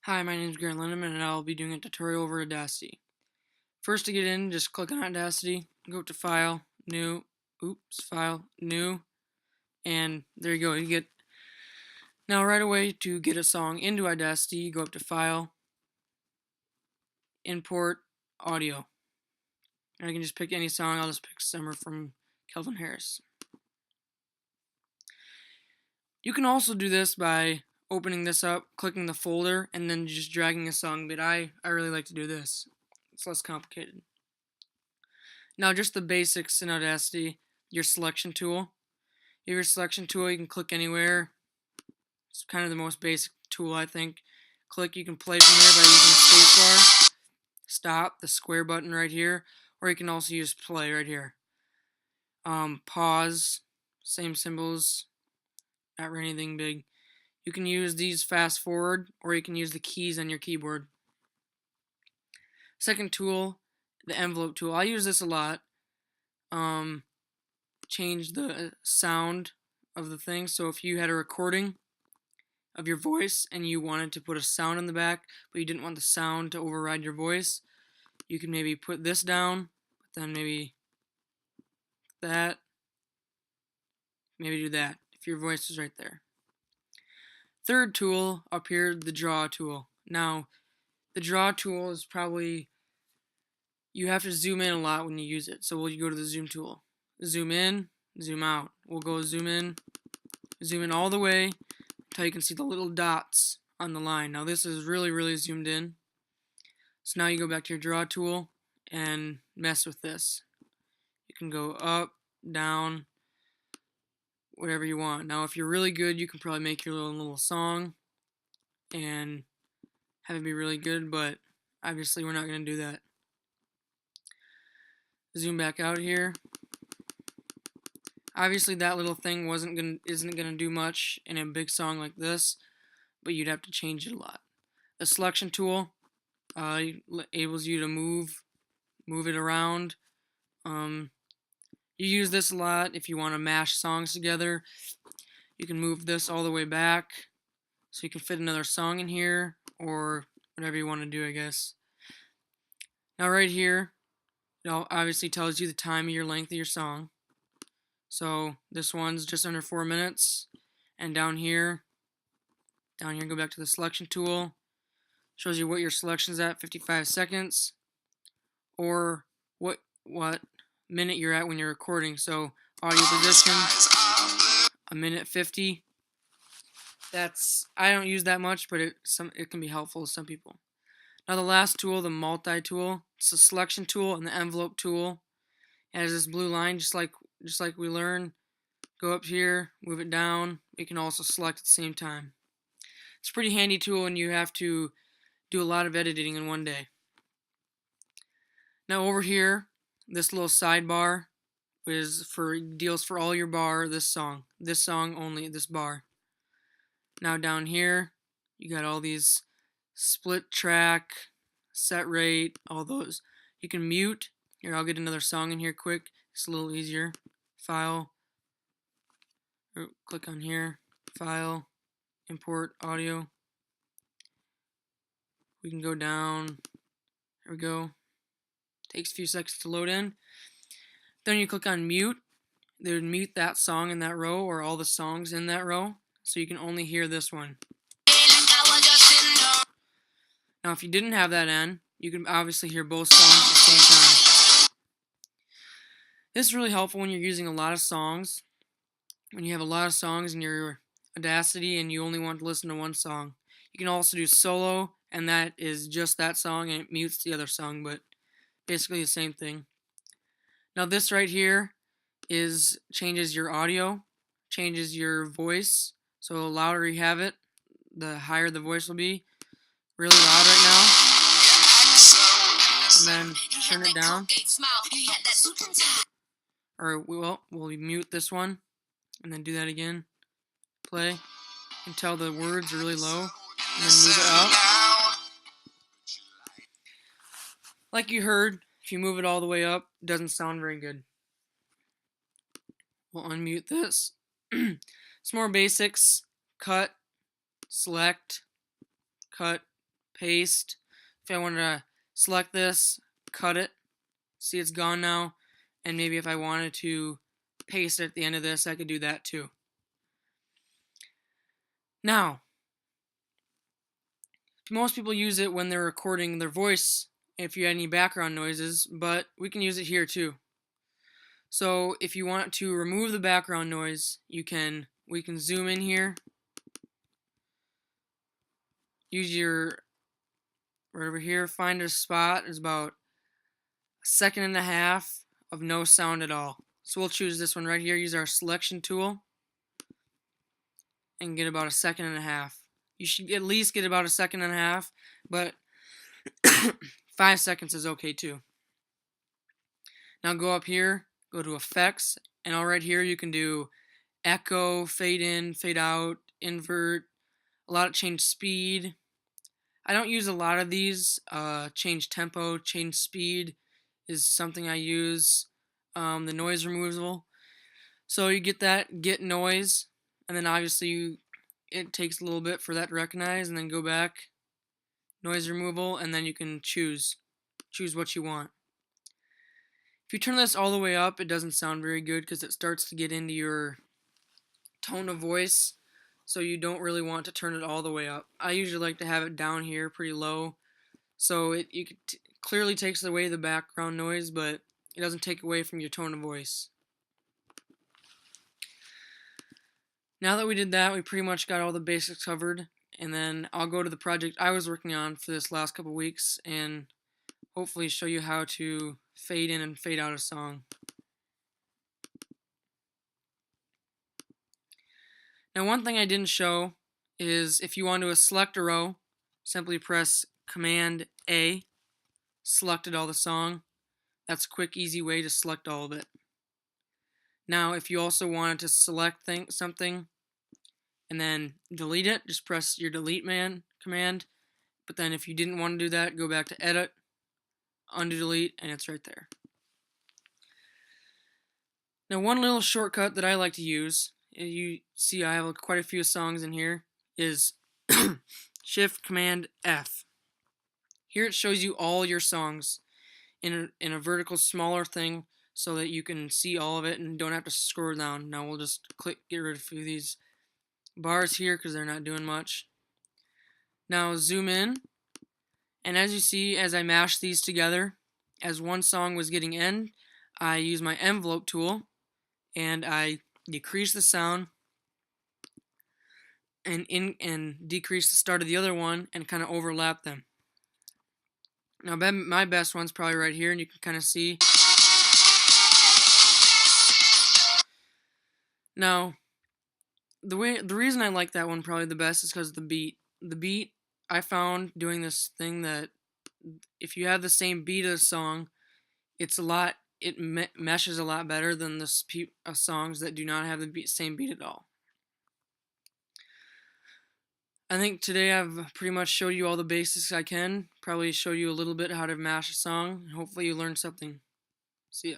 Hi, my name is Grant Lindemann, and I'll be doing a tutorial over Audacity. First, to get in, just click on Audacity, go to File, New, File, New, and there you go. Now right away, to get a song into Audacity, you go up to File, Import, Audio. And I can just pick any song. I'll just pick Summer from Calvin Harris. You can also do this by opening this up, clicking the folder, and then just dragging a song, but I really like to do this. It's less complicated. Now, just the basics in Audacity, your selection tool. You have your selection tool, you can click anywhere. It's kind of the most basic tool, I think. Click, you can play from there by using the spacebar. Stop, the square button right here. Or you can also use play right here. Pause, same symbols, not really anything big. You can use these fast forward, or you can use the keys on your keyboard. Second tool, the envelope tool. I use this a lot. Change the sound of the thing. So if you had a recording of your voice and you wanted to put a sound in the back, but you didn't want the sound to override your voice, you can maybe put this down, but then maybe that, maybe do that if your voice is right there. Third tool up here, the draw tool. Now, the draw tool is probably, you have to zoom in a lot when you use it. So we'll go to the zoom tool. Zoom in, zoom out. We'll go zoom in all the way until you can see the little dots on the line. Now this is really zoomed in. So now you go back to your draw tool and mess with this. You can go up, down, whatever you want. Now if you're really good, you can probably make your own little song and have it be really good, but obviously we're not going to do that. Zoom back out here. Obviously that little thing isn't gonna do much in a big song like this, but you'd have to change it a lot. The selection tool enables you to move it around. You use this a lot if you want to mash songs together. You can move this all the way back so you can fit another song in here, or whatever you want to do, I guess. Now right here, it obviously tells you the time of your length of your song. So this one's just under 4 minutes. And down here, go back to the selection tool. Shows you what your selection's at, 55 seconds. Or what minute you're at when you're recording. So audio position, 1:50. I don't use that much, but it can be helpful to some people. Now the last tool, the multi tool, it's the selection tool and the envelope tool. It has this blue line, just like we learned. Go up here, move it down. You can also select at the same time. It's a pretty handy tool, and you have to do a lot of editing in one day. Now over here, this little sidebar deals for all your bar. This song only, this bar. Now down here, you got all these split track, set rate, all those. You can mute. Here, I'll get another song in here quick. It's a little easier. File. Click on here. File. Import audio. We can go down. There we go. Takes a few seconds to load in. Then you click on mute. They would mute that song in that row, or all the songs in that row, so you can only hear this one. Now if you didn't have that in, you can obviously hear both songs at the same time. This is really helpful when you're using a lot of songs. When you have a lot of songs in your Audacity and you only want to listen to one song. You can also do solo, and that is just that song, and it mutes the other song, but basically the same thing. Now this right here changes your audio, changes your voice. So the louder you have it, the higher the voice will be. Really loud right now. And then turn it down. Or we'll mute this one, and then do that again. Play. You can tell the words are really low, and then move it up. Like you heard, if you move it all the way up, it doesn't sound very good. We'll unmute this. Some more basics. Cut, select, cut, paste. If I wanted to select this, cut it, see it's gone now, and maybe if I wanted to paste it at the end of this, I could do that too. Now, most people use it when they're recording their voice if you had any background noises, but we can use it here too. So if you want to remove the background noise, we can zoom in here. Use your right over here, find a spot. It's about 1.5 seconds of no sound at all. So we'll choose this one right here, use our selection tool, and get about 1.5 seconds. You should at least get about 1.5 seconds, but 5 seconds is okay too. Now go up here, go to effects, and all right here you can do echo, fade in, fade out, invert, change speed. I don't use a lot of these. Change tempo, change speed is something I use. The noise removal. So you get that, get noise, and then obviously it takes a little bit for that to recognize, and then go back, noise removal, and then you can choose what you want. If you turn this all the way up, it doesn't sound very good because it starts to get into your tone of voice, so you don't really want to turn it all the way up. I usually like to have it down here pretty low, so it clearly takes away the background noise, but it doesn't take away from your tone of voice. Now that we did that, we pretty much got all the basics covered, and then I'll go to the project I was working on for this last couple weeks and hopefully show you how to fade in and fade out a song. Now, one thing I didn't show is if you want to select a row, simply press Command A, selected all the song. That's a quick, easy way to select all of it. Now, if you also wanted to select something and then delete it, just press your delete command. But then if you didn't want to do that, go back to Edit, undo delete, and it's right there. Now, one little shortcut that I like to use, you see I have quite a few songs in here, is Shift Command F. Here it shows you all your songs in a vertical smaller thing so that you can see all of it and don't have to scroll down. Now we'll just get rid of a few of these bars here because they're not doing much. Now zoom in, and as you see, as I mash these together, as one song was getting end, I use my envelope tool and I decrease the sound and decrease the start of the other one and kind of overlap them. Now my best one's probably right here, and you can kind of see. Now, the reason I like that one probably the best is because of the beat. The beat, I found doing this thing that if you have the same beat of a song, it meshes a lot better than the songs that do not have the same beat at all. I think today I've pretty much showed you all the basics I can. Probably show you a little bit how to mash a song. Hopefully you learned something. See ya.